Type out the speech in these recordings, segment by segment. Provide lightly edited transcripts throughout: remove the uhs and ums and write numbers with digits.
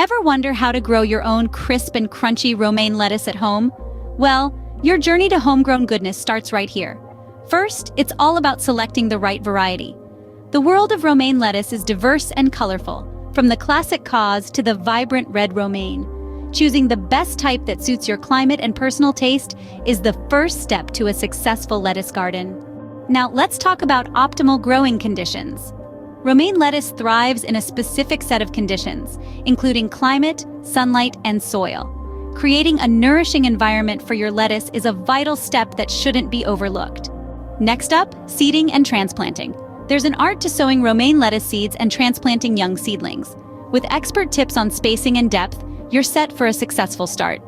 Ever wonder how to grow your own crisp and crunchy romaine lettuce at home? Well, your journey to homegrown goodness starts right here. First, it's all about selecting the right variety. The world of romaine lettuce is diverse and colorful, from the classic cause to the vibrant red romaine. Choosing the best type that suits your climate and personal taste is the first step to a successful lettuce garden. Now, let's talk about optimal growing conditions. Romaine lettuce thrives in a specific set of conditions, including climate, sunlight, and soil. Creating a nourishing environment for your lettuce is a vital step that shouldn't be overlooked. Next up, seeding and transplanting. There's an art to sowing romaine lettuce seeds and transplanting young seedlings. With expert tips on spacing and depth, you're set for a successful start.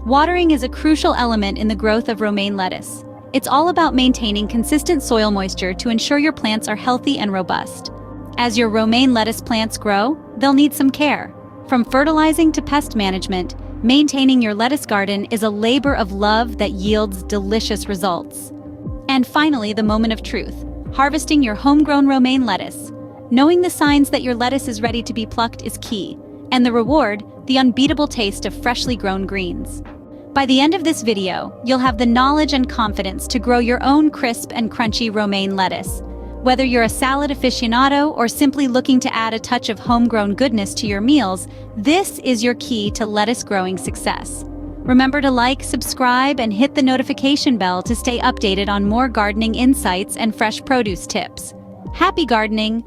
Watering is a crucial element in the growth of romaine lettuce. It's all about maintaining consistent soil moisture to ensure your plants are healthy and robust. As your romaine lettuce plants grow, they'll need some care. From fertilizing to pest management, maintaining your lettuce garden is a labor of love that yields delicious results. And finally, the moment of truth, harvesting your homegrown romaine lettuce. Knowing the signs that your lettuce is ready to be plucked is key, and the reward, the unbeatable taste of freshly grown greens. By the end of this video, you'll have the knowledge and confidence to grow your own crisp and crunchy romaine lettuce. Whether you're a salad aficionado or simply looking to add a touch of homegrown goodness to your meals, this is your key to lettuce growing success. Remember to like, subscribe, and hit the notification bell to stay updated on more gardening insights and fresh produce tips. Happy gardening!